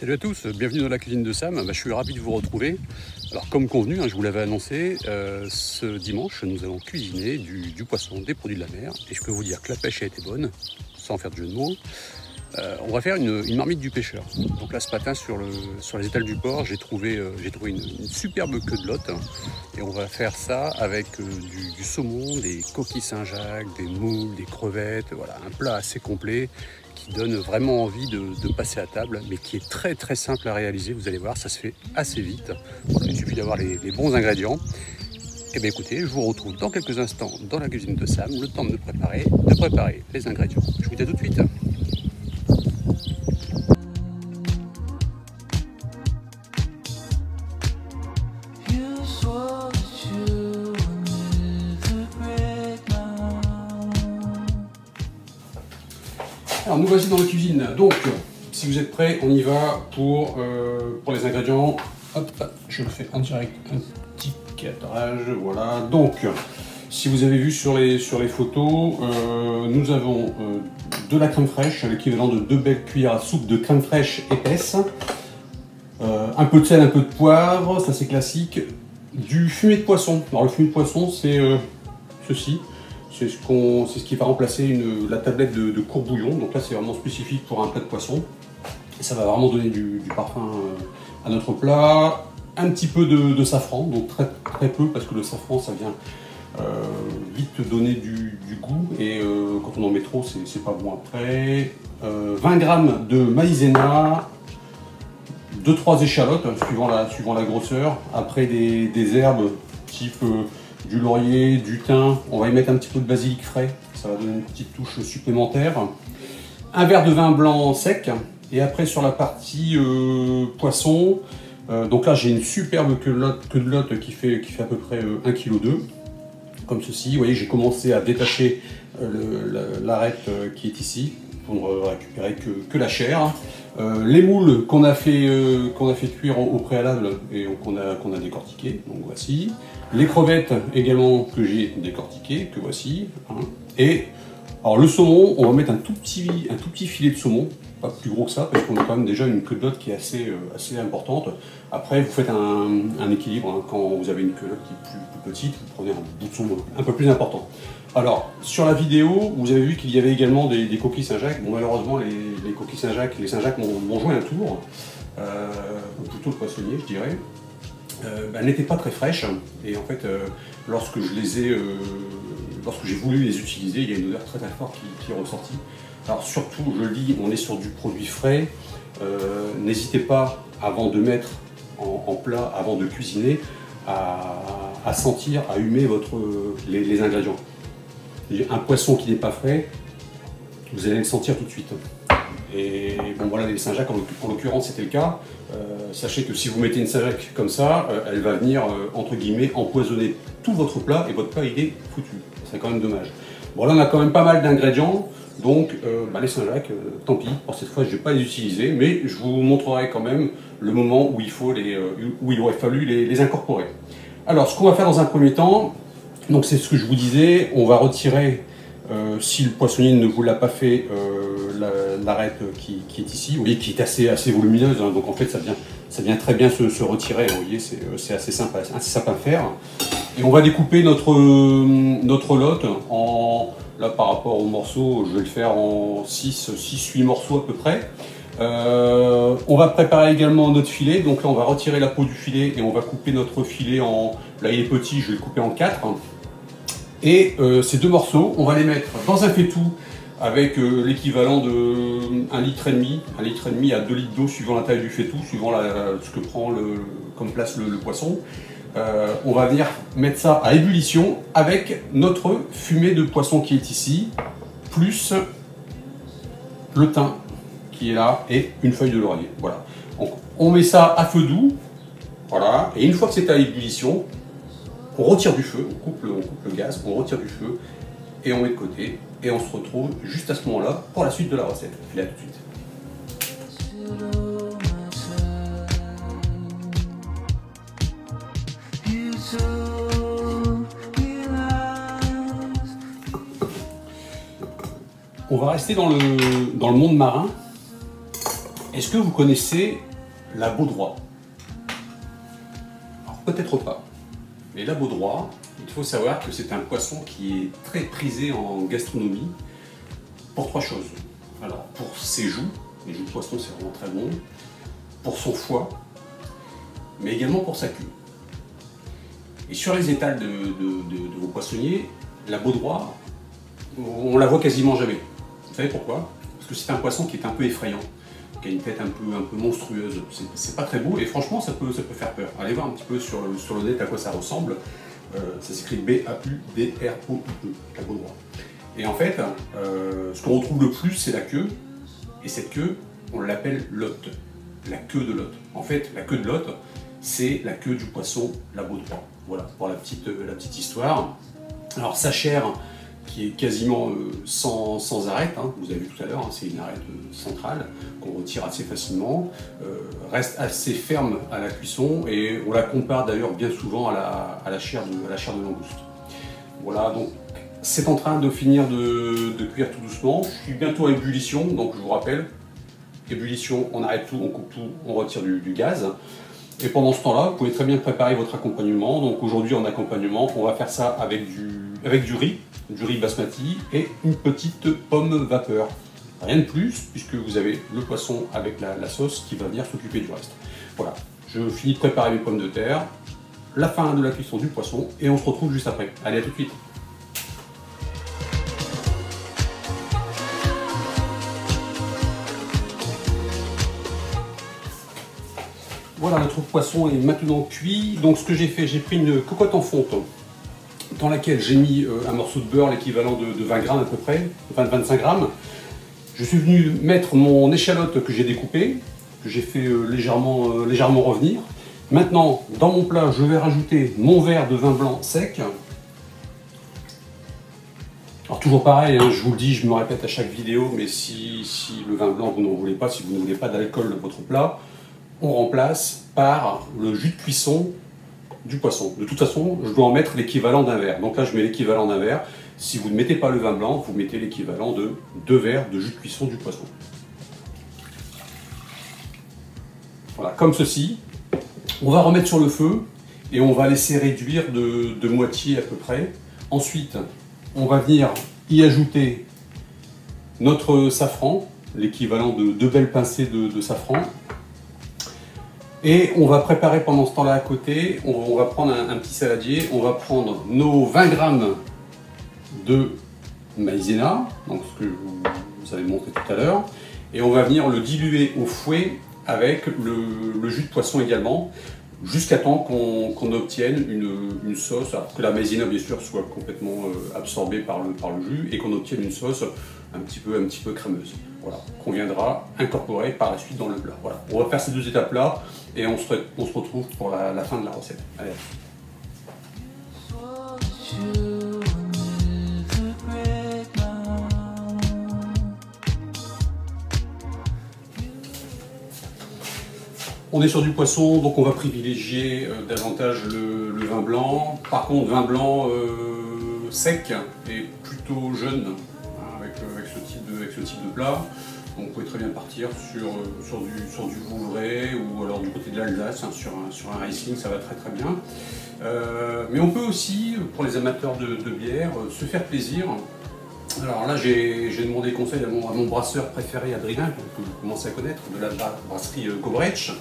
Salut à tous, bienvenue dans la cuisine de Sam. Je suis ravi de vous retrouver. Alors comme convenu, je vous l'avais annoncé, ce dimanche nous allons cuisiner du poisson, des produits de la mer. Et je peux vous dire que la pêche a été bonne, sans faire de jeu de mots. On va faire une marmite du pêcheur. Donc là ce matin sur les étals du port, j'ai trouvé une superbe queue de lotte. Et on va faire ça avec du saumon, des coquilles Saint-Jacques, des moules, des crevettes. Voilà, un plat assez complet qui donne vraiment envie de passer à table, mais qui est très très simple à réaliser. Vous allez voir, ça se fait assez vite. Voilà, il suffit d'avoir les bons ingrédients. Et bien écoutez, je vous retrouve dans quelques instants dans la cuisine de Sam, le temps de préparer les ingrédients. Je vous dis à tout de suite. Alors nous voici dans la cuisine, donc si vous êtes prêts, on y va pour les ingrédients. Hop, je le fais en direct, un petit cadrage, voilà. Donc, si vous avez vu sur les photos, nous avons de la crème fraîche, l'équivalent de 2 belles cuillères à soupe de crème fraîche épaisse, un peu de sel, un peu de poivre, ça c'est classique, du fumet de poisson. Alors le fumet de poisson, c'est ceci. C'est ce qui va remplacer la tablette de court bouillon. Donc là, c'est vraiment spécifique pour un plat de poisson. Et ça va vraiment donner du parfum à notre plat. Un petit peu de safran, donc très, très peu, parce que le safran, ça vient vite donner du goût. Et quand on en met trop, c'est pas bon après. 20 g de maïzena, 2-3 échalotes, suivant la grosseur. Après des herbes type du laurier, du thym, on va y mettre un petit peu de basilic frais, ça va donner une petite touche supplémentaire. Un verre de vin blanc sec, et après sur la partie poisson, donc là j'ai une superbe queue de lotte qui fait à peu près 1,2 kg, comme ceci. Vous voyez, j'ai commencé à détacher l'arête qui est ici, pour ne récupérer que la chair. Les moules qu'on a fait cuire au préalable et qu'on a décortiqué, donc voici. Les crevettes également que j'ai décortiquées, que voici. Et alors le saumon, on va mettre un tout petit filet de saumon, pas plus gros que ça, parce qu'on a quand même déjà une queue de lotte qui est assez importante. Après, vous faites un équilibre, quand vous avez une queue de lotte qui est plus petite, vous prenez un bout de saumon un peu plus important. Alors, sur la vidéo, vous avez vu qu'il y avait également des coquilles Saint-Jacques. Bon, malheureusement, les coquilles Saint-Jacques, les Saint-Jacques m'ont joué un tour, ou plutôt le poissonnier, je dirais. Elles n'étaient pas très fraîches, et en fait, lorsque j'ai voulu les utiliser, il y a une odeur très très forte qui est ressortie. Alors surtout, je le dis, on est sur du produit frais. N'hésitez pas, avant de mettre en plat, avant de cuisiner, à sentir, à humer les ingrédients. Un poisson qui n'est pas frais, vous allez le sentir tout de suite. Et bon voilà, les Saint-Jacques en l'occurrence c'était le cas. Sachez que si vous mettez une Saint-Jacques comme ça, elle va venir entre guillemets empoisonner tout votre plat et votre plat il est foutu. C'est quand même dommage. Bon là on a quand même pas mal d'ingrédients, donc les Saint-Jacques, tant pis, pour cette fois je ne vais pas les utiliser, mais je vous montrerai quand même le moment où il aurait fallu les incorporer. Alors ce qu'on va faire dans un premier temps, donc c'est ce que je vous disais, on va retirer, si le poissonnier ne vous l'a pas fait, l'arête qui est ici, vous voyez, qui est assez volumineuse, donc en fait ça vient très bien se retirer, vous voyez, c'est assez simple à faire. Et on va découper notre lotte là par rapport aux morceaux, je vais le faire en 6-8 morceaux à peu près. On va préparer également notre filet, donc là on va retirer la peau du filet et on va couper notre filet là il est petit, je vais le couper en 4. Et ces 2 morceaux, on va les mettre dans un faitout avec l'équivalent de 1,5 litre à 2 litres d'eau suivant la taille du faitout, suivant ce que prend comme place le poisson. On va venir mettre ça à ébullition avec notre fumée de poisson qui est ici, plus le thym qui est là et une feuille de laurier. Voilà. Donc, on met ça à feu doux, voilà, et une fois que c'est à ébullition, on retire du feu, on coupe le gaz, on retire du feu et on met de côté. Et on se retrouve juste à ce moment-là pour la suite de la recette. Allez, à tout de suite. On va rester dans le monde marin. Est-ce que vous connaissez la baudroie. Alors peut-être pas, mais la baudroie, il faut savoir que c'est un poisson qui est très prisé en gastronomie pour trois choses. Alors pour ses joues, les joues de poisson c'est vraiment très bon, pour son foie, mais également pour sa queue. Et sur les étals de vos poissonniers, la baudroie, on la voit quasiment jamais. Vous savez pourquoi? Parce que c'est un poisson qui est un peu effrayant, qui a une tête un peu monstrueuse. C'est pas très beau et franchement ça peut faire peur. Allez voir un petit peu sur le net à quoi ça ressemble. Ça s'écrit B-A-U-D-R-O-I-E, la baudroie. Et en fait, ce qu'on retrouve le plus, c'est la queue. Et cette queue, on l'appelle l'hôte, la queue de l'hôte. En fait, la queue de l'hôte, c'est la queue du poisson, la baudroie. Voilà, pour la petite histoire. Alors sa chair, qui est quasiment sans arête, hein, vous avez vu tout à l'heure, hein, c'est une arête centrale qu'on retire assez facilement, reste assez ferme à la cuisson et on la compare d'ailleurs bien souvent à la chair de langouste. Voilà, donc c'est en train de finir de cuire tout doucement. Je suis bientôt à ébullition, donc je vous rappelle, ébullition, on arrête tout, on coupe tout, on retire du gaz. Et pendant ce temps-là, vous pouvez très bien préparer votre accompagnement. Donc aujourd'hui en accompagnement, on va faire ça avec du riz basmati et une petite pomme vapeur. Rien de plus, puisque vous avez le poisson avec la sauce qui va venir s'occuper du reste. Voilà, je finis de préparer mes pommes de terre, la fin de la cuisson du poisson, et on se retrouve juste après. Allez, à tout de suite. Voilà, notre poisson est maintenant cuit. Donc ce que j'ai fait, j'ai pris une cocotte en fonte dans laquelle j'ai mis un morceau de beurre, l'équivalent de 20 grammes à peu près, enfin de 25 grammes. Je suis venu mettre mon échalote que j'ai découpée, que j'ai fait légèrement revenir. Maintenant, dans mon plat, je vais rajouter mon verre de vin blanc sec. Alors toujours pareil, hein, je vous le dis, je me répète à chaque vidéo, mais si le vin blanc vous n'en voulez pas, si vous ne voulez pas d'alcool dans votre plat, on remplace par le jus de cuisson du poisson. De toute façon, je dois en mettre l'équivalent d'un verre. Donc là, je mets l'équivalent d'un verre. Si vous ne mettez pas le vin blanc, vous mettez l'équivalent de 2 verres de jus de cuisson du poisson. Voilà, comme ceci. On va remettre sur le feu et on va laisser réduire de moitié à peu près. Ensuite, on va venir y ajouter notre safran, l'équivalent de 2 belles pincées de safran. Et on va préparer pendant ce temps-là à côté, on va prendre un petit saladier, on va prendre nos 20 grammes de maïzena, donc ce que vous avez montré tout à l'heure, et on va venir le diluer au fouet avec le jus de poisson également, jusqu'à temps qu'on obtienne une sauce, alors que la maïzena bien sûr soit complètement absorbée par le jus, et qu'on obtienne une sauce un petit peu crémeuse. Voilà, qu'on viendra incorporer par la suite dans le plat. Voilà, on va faire ces 2 étapes-là et on se retrouve pour la fin de la recette. Allez. On est sur du poisson, donc on va privilégier davantage le vin blanc. Par contre, vin blanc sec et plutôt jeune, hein, avec ce type de plat. Donc vous pouvez très bien partir sur du Vouvray ou alors du côté de l'Alsace, hein, sur un Riesling, ça va très très bien. Mais on peut aussi, pour les amateurs de bière, se faire plaisir. Alors là, j'ai demandé conseil à mon brasseur préféré, Adrien, que vous commencez à connaître, de la brasserie Kobrecht.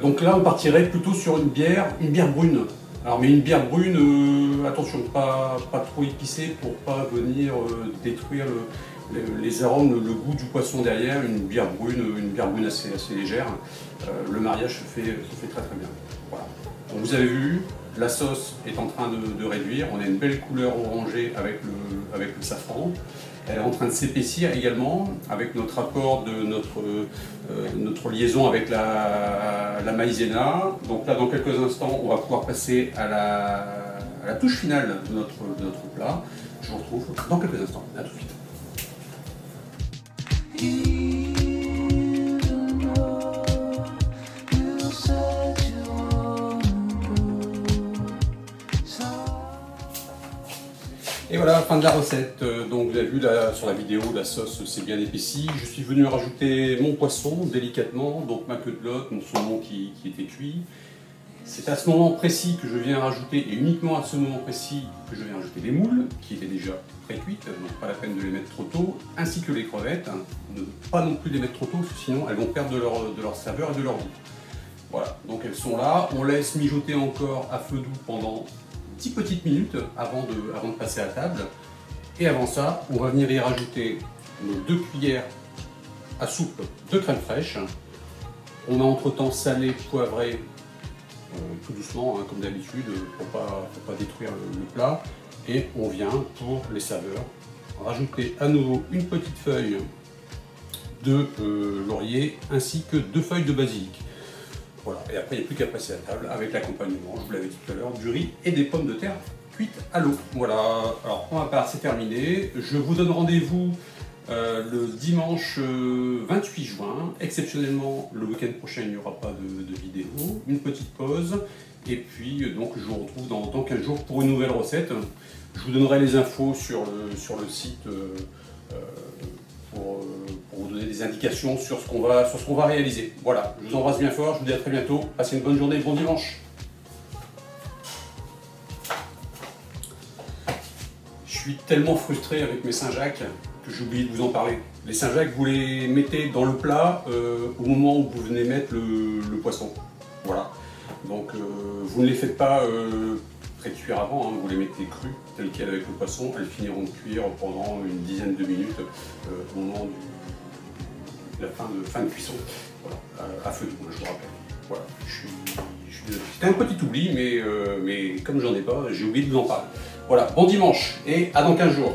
Donc là, on partirait plutôt sur une bière brune. Alors, mais une bière brune, attention, pas trop épicée pour pas venir détruire les arômes, le goût du poisson derrière. Une bière brune assez légère. Le mariage se fait très très bien. Voilà. Donc, vous avez vu, la sauce est en train de réduire. On a une belle couleur orangée avec le safran. Elle est en train de s'épaissir également avec notre apport de notre liaison avec la maïzena. Donc là, dans quelques instants, on va pouvoir passer à la touche finale de notre plat. Je vous retrouve dans quelques instants. À tout de suite. Et voilà. voilà, fin de la recette. Donc vous avez vu là, sur la vidéo, la sauce s'est bien épaissie. Je suis venu rajouter mon poisson délicatement, donc ma queue de lotte, mon saumon qui était cuit. C'est à ce moment précis que je viens rajouter, et uniquement à ce moment précis, que je viens rajouter les moules, qui étaient déjà pré-cuites, donc pas la peine de les mettre trop tôt, ainsi que les crevettes. Ne pas non plus les mettre trop tôt, parce que sinon elles vont perdre de leur saveur et de leur goût. Voilà, donc elles sont là. On laisse mijoter encore à feu doux pendant 10 petites minutes avant de passer à table. Et avant ça, on va venir y rajouter nos 2 cuillères à soupe de crème fraîche. On a entre-temps salé, poivré, tout doucement, hein, comme d'habitude, pour pas détruire le plat. Et on vient, pour les saveurs, rajouter à nouveau une petite feuille de laurier ainsi que 2 feuilles de basilic. Voilà, et après il n'y a plus qu'à passer à table avec l'accompagnement, je vous l'avais dit tout à l'heure, du riz et des pommes de terre cuites à l'eau. Voilà, alors pour ma part c'est terminé. Je vous donne rendez-vous le dimanche 28 juin. Exceptionnellement, le week-end prochain il n'y aura pas de vidéo, une petite pause. Et puis donc je vous retrouve dans 15 jours pour une nouvelle recette. Je vous donnerai les infos sur le site pour vous donner des indications sur ce qu'on va réaliser. Voilà, je vous embrasse bien fort, je vous dis à très bientôt. Passez une bonne journée, bon dimanche. Je suis tellement frustré avec mes Saint-Jacques que j'ai oublié de vous en parler. Les Saint-Jacques, vous les mettez dans le plat au moment où vous venez mettre le poisson. Voilà. Donc vous ne les faites pas pré-cuire avant, hein. Vous les mettez crus, tels quels avec le poisson. Elles finiront de cuire pendant une dizaine de minutes au moment de la fin de cuisson. Voilà. À feu doux, je vous rappelle. Voilà. Je suis désolé. C'était un petit oubli, mais comme j'en ai pas, j'ai oublié de vous en parler. Voilà, bon dimanche et à dans 15 jours.